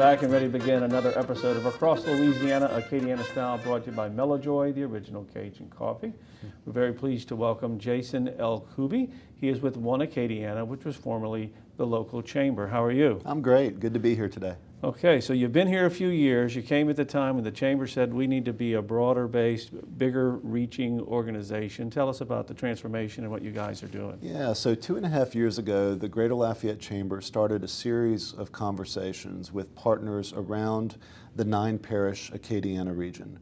back and ready to begin another episode of Across Louisiana, Acadiana Style, brought to you by Melojoy, the original Cajun coffee. We're very pleased to welcome Jason L. Koubi. He is with One Acadiana, which was formerly the local chamber. How are you? I'm great. Good to be here today. Okay, so you've been here a few years. You came at the time when the chamber said we need to be a broader-based, bigger-reaching organization. Tell us about the transformation and what you guys are doing. Yeah, so 2.5 years ago, the Greater Lafayette Chamber started a series of conversations with partners around the 9-parish Acadiana region.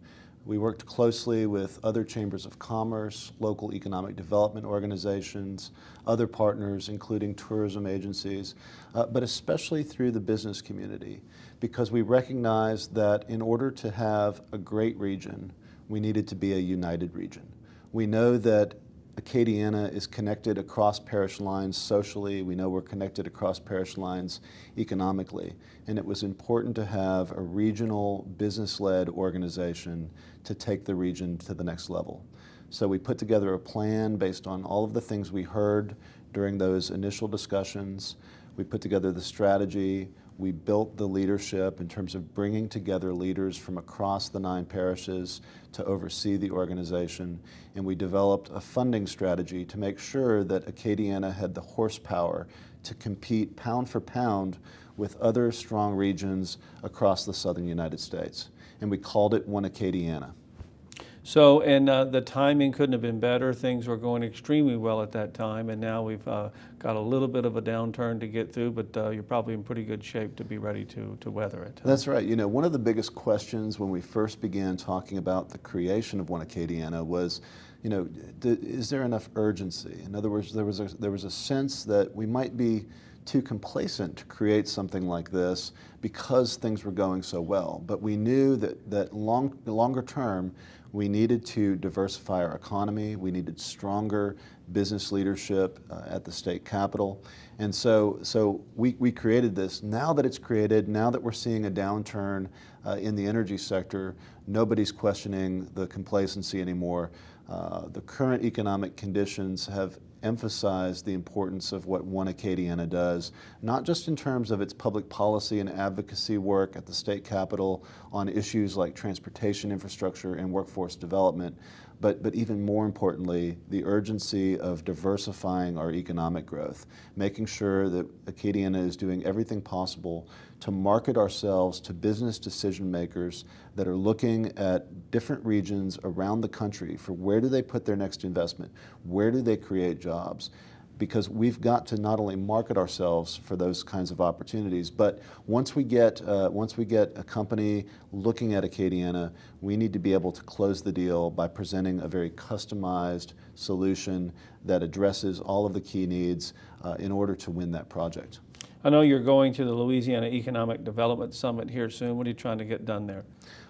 We worked closely with other chambers of commerce, local economic development organizations, other partners, including tourism agencies, but especially through the business community, because we recognized that in order to have a great region, we needed to be a united region. We know that Acadiana is connected across parish lines socially. We know we're connected across parish lines economically. And it was important to have a regional business-led organization to take the region to the next level. So we put together a plan based on all of the things we heard during those initial discussions. We put together the strategy. We built the leadership in terms of bringing together leaders from across the 9 parishes to oversee the organization. And we developed a funding strategy to make sure that Acadiana had the horsepower to compete pound for pound with other strong regions across the southern United States. And we called it One Acadiana. So, and the timing couldn't have been better. Things were going extremely well at that time, and now we've got a little bit of a downturn to get through, but you're probably in pretty good shape to be ready to weather it. That's right. You know, one of the biggest questions when we first began talking about the creation of One Acadiana was, you know, is there enough urgency? In other words, there was a sense that we might be too complacent to create something like this because things were going so well. But we knew that longer term, we needed to diversify our economy. We needed stronger business leadership at the state capitol. And so we created this. Now that it's created, now that we're seeing a downturn in the energy sector, nobody's questioning the complacency anymore. The current economic conditions have emphasized the importance of what One Acadiana does, not just in terms of its public policy and advocacy work at the state capitol on issues like transportation infrastructure and workforce development, but even more importantly, the urgency of diversifying our economic growth, making sure that Acadiana is doing everything possible to market ourselves to business decision makers that are looking at different regions around the country for where do they put their next investment, where do they create jobs. Because we've got to not only market ourselves for those kinds of opportunities, but once we get a company looking at Acadiana, we need to be able to close the deal by presenting a very customized solution that addresses all of the key needs in order to win that project. I know you're going to the Louisiana Economic Development Summit here soon. What are you trying to get done there?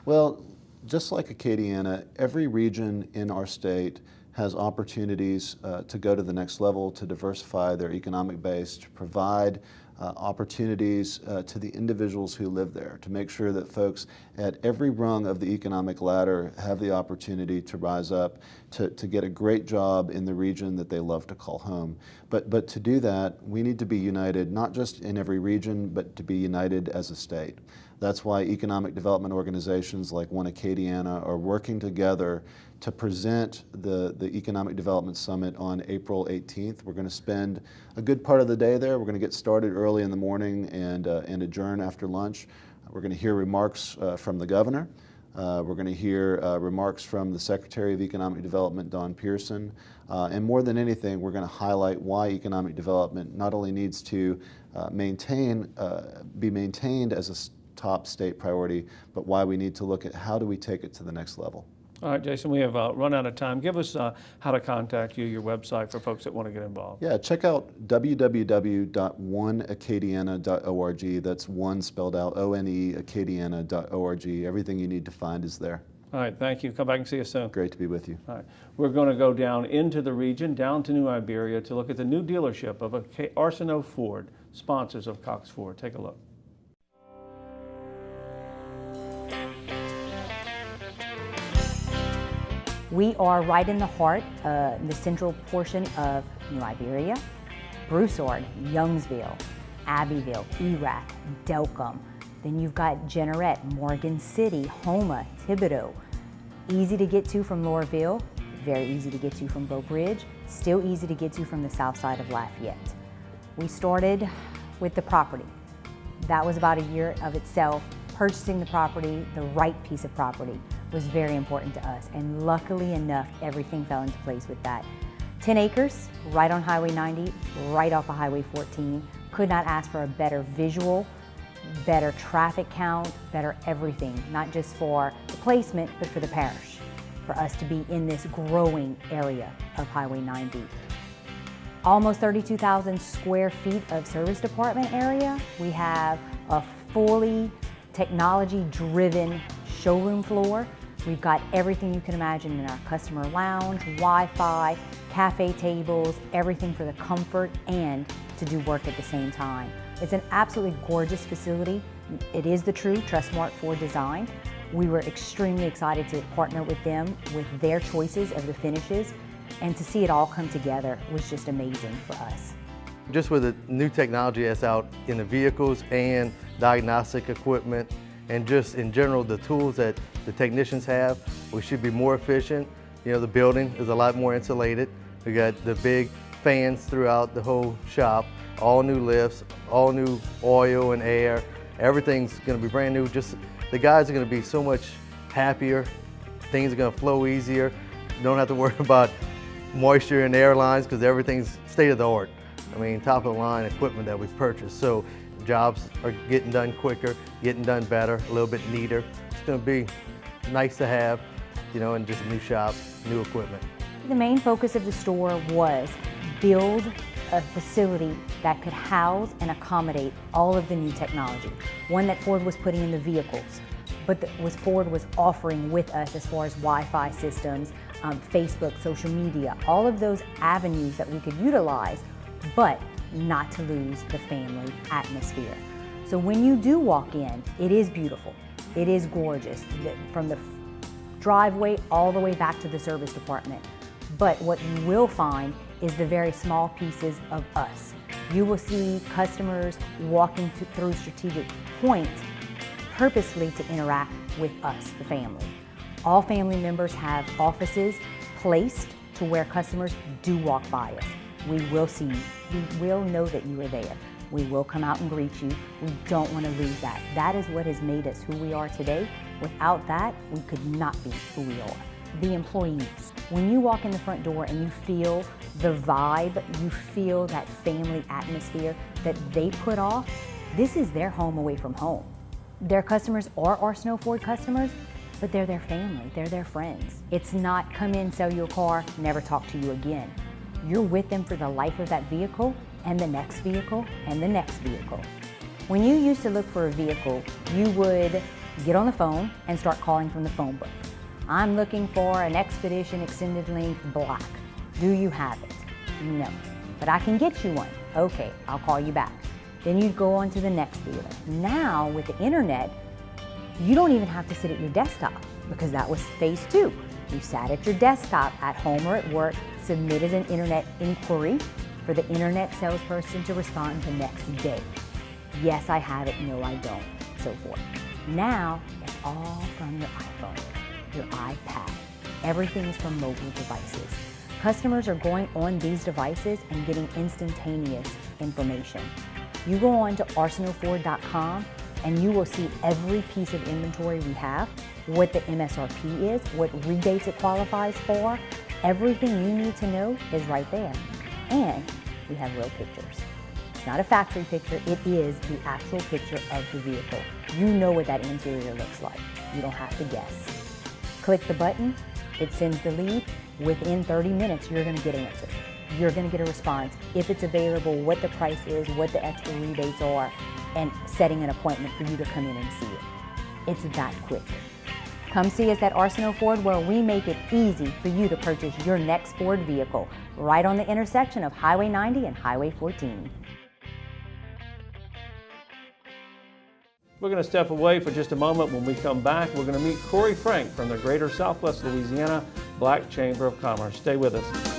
Well, just like Acadiana, every region in our state has opportunities to go to the next level, to diversify their economic base, to provide opportunities to the individuals who live there, to make sure that folks at every rung of the economic ladder have the opportunity to rise up, to get a great job in the region that they love to call home. But to do that, we need to be united, not just in every region, but to be united as a state. That's why economic development organizations like One Acadiana are working together to present the Economic Development Summit on April 18th. We're going to spend a good part of the day there. We're going to get started early in the morning and adjourn after lunch. We're going to hear remarks from the governor. We're going to hear remarks from the Secretary of Economic Development, Don Pearson. And more than anything, we're going to highlight why economic development not only needs to be maintained as a top state priority, but why we need to look at how do we take it to the next level. All right, Jason, we have run out of time. Give us how to contact you, your website for folks that want to get involved. Yeah, check out www.oneacadiana.org. That's one spelled out, O-N-E, Acadiana.org. Everything you need to find is there. All right, thank you. Come back and see us soon. Great to be with you. All right, we're going to go down into the region, down to New Iberia, to look at the new dealership of Arsenault Ford, sponsors of Cox Ford. Take a look. We are right in the heart, the central portion of New Iberia, Broussard, Youngsville, Abbeville, Erath, Dell Cim, Then you've got Jeanerette, Morgan City, Houma, Thibodaux. Easy to get to from Lorville, very easy to get to from Beau Bridge, still easy to get to from the south side of Lafayette. We started with the property. That was about a year of itself. Purchasing the property, the right piece of property, was very important to us. And luckily enough, everything fell into place with that. 10 acres, right on Highway 90, right off of Highway 14. Could not ask for a better visual, better traffic count, better everything, not just for the placement, but for the parish, for us to be in this growing area of Highway 90. Almost 32,000 square feet of service department area. We have a fully technology-driven showroom floor. We've got everything you can imagine in our customer lounge, Wi-Fi, cafe tables, everything for the comfort and to do work at the same time. It's an absolutely gorgeous facility. It is the true Trustmark Ford design. We were extremely excited to partner with them with their choices of the finishes, and to see it all come together was just amazing for us. Just with the new technology that's out in the vehicles and diagnostic equipment, and just in general the tools that the technicians have, we should be more efficient. You know, the building is a lot more insulated. We got the big fans throughout the whole shop, all new lifts, all new oil and air. Everything's gonna be brand new. Just the guys are gonna be so much happier. Things are gonna flow easier. Don't have to worry about moisture in the airlines because everything's state of the art. I mean, top of the line equipment that we've purchased. So jobs are getting done quicker, getting done better, a little bit neater. It's gonna be nice to have, you know, and just a new shop, new equipment. The main focus of the store was build a facility that could house and accommodate all of the new technology. One that Ford was putting in the vehicles, but that Ford was offering with us as far as Wi-Fi systems, Facebook, social media, all of those avenues that we could utilize, but not to lose the family atmosphere. So when you do walk in, it is beautiful. It is gorgeous, from the driveway all the way back to the service department. But what you will find is the very small pieces of us. You will see customers walking through strategic points purposely to interact with us, the family. All family members have offices placed to where customers do walk by us. We will see you. We will know that you are there. We will come out and greet you. We don't want to lose that. That is what has made us who we are today. Without that, we could not be who we are. The employees. When you walk in the front door and you feel the vibe, you feel that family atmosphere that they put off, this is their home away from home. Their customers are Arsenal Ford customers, but they're their family, they're their friends. It's not come in, sell your car, never talk to you again. You're with them for the life of that vehicle, and the next vehicle, and the next vehicle. When you used to look for a vehicle, you would get on the phone and start calling from the phone book. I'm looking for an Expedition Extended Length Black. Do you have it? No, but I can get you one. Okay, I'll call you back. Then you'd go on to the next dealer. Now, with the internet, you don't even have to sit at your desktop, because that was phase 2. You sat at your desktop at home or at work, submitted an internet inquiry for the internet salesperson to respond the next day. Yes, I have it. No, I don't. So forth. Now, it's all from your iPhone, your iPad. Everything is from mobile devices. Customers are going on these devices and getting instantaneous information. You go on to arsenalford.com and you will see every piece of inventory we have, what the MSRP is, what rebates it qualifies for. Everything you need to know is right there. And we have real pictures. It's not a factory picture, it is the actual picture of the vehicle. You know what that interior looks like. You don't have to guess. Click the button, it sends the lead. Within 30 minutes, you're gonna get an answer. You're gonna get a response. If it's available, what the price is, what the extra rebates are, and setting an appointment for you to come in and see it. It's that quick. Come see us at Arsenal Ford, where we make it easy for you to purchase your next Ford vehicle, right on the intersection of Highway 90 and Highway 14. We're going to step away for just a moment. When we come back, we're going to meet Cory Frank from the Greater Southwest Louisiana Black Chamber of Commerce. Stay with us.